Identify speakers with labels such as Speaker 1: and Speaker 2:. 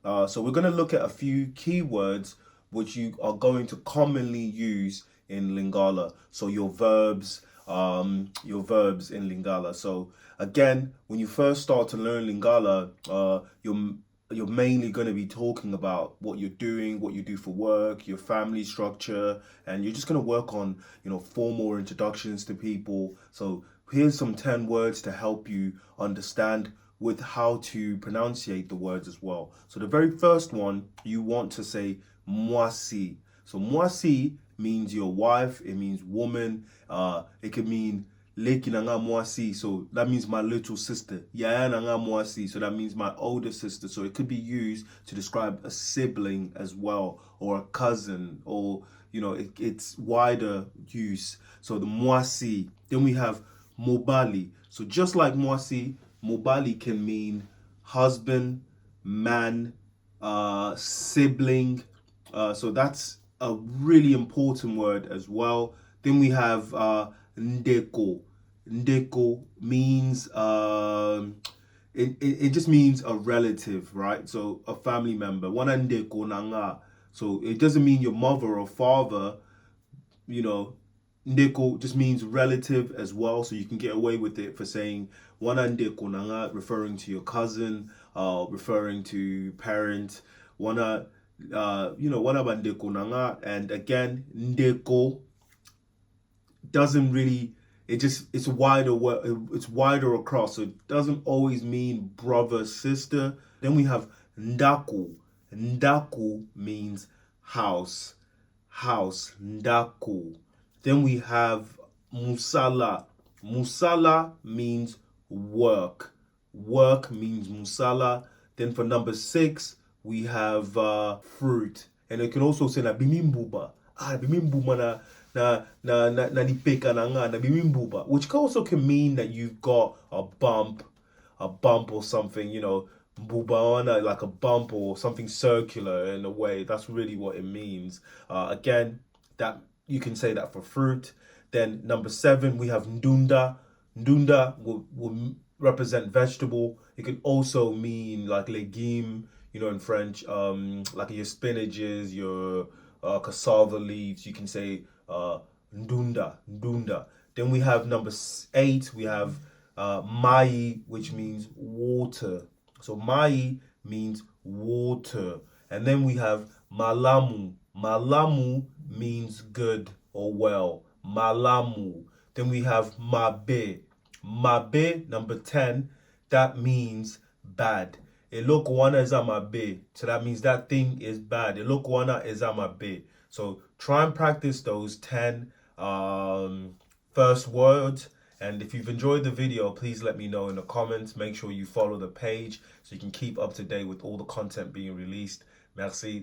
Speaker 1: So we're going to look at a few keywords which you are going to commonly use in Lingala. So your verbs in Lingala. So again, when you first start to learn Lingala, you're mainly going to be talking about what you're doing, what you do for work, your family structure, and you're just going to work on, formal introductions to people. So here's some 10 words to help you understand with how to pronunciate the words as well. So the very first one, you want to say mwasi. So mwasi means your wife, it means woman, it could mean leki nanga mwasi, so that means my little sister. Yaya nanga mwasi, so that means my older sister. So it could be used to describe a sibling as well, or a cousin, or it's wider use. So the mwasi. Then we have mobali. So just like mwasi, mobali can mean husband, man, sibling. So that's a really important word as well. Then we have ndeko. Ndeko means it just means a relative, right? So a family member. Wana ndeko nanga. So it doesn't mean your mother or father. Ndeko just means relative as well, so you can get away with it for saying wana ndeko nanga, referring to your cousin, referring to parent. Wana bandeko nanga, and again, ndeko doesn't really, it's wider across, so it doesn't always mean brother, sister. Then we have ndako. Ndako means house, ndako. Then we have mosala. Mosala means work. Work means mosala. Then for number 6, we have fruit. And it can also say na bimimbuma. Bimimbuma na lipeka na nga na bimimbuba, which also can mean that you've got a bump or something, mbubaona, like a bump or something circular in a way. That's really what it means. Again, that you can say that for fruit. Then number 7, we have ndunda. Ndunda will represent vegetable. It can also mean like legume, in French, like your spinaches, your cassava leaves. You can say ndunda. Then we have number 8, we have mayi, which means water. So mayi means water. And then we have malamu. Malamu means good or well. Malamu. Then we have mabe. Mabe, number 10, that means bad. Elokwana is mabe. So that means that thing is bad. Elokwana is mabe. So try and practice those 10 first words. And if you've enjoyed the video, please let me know in the comments. Make sure you follow the page so you can keep up to date with all the content being released. Merci.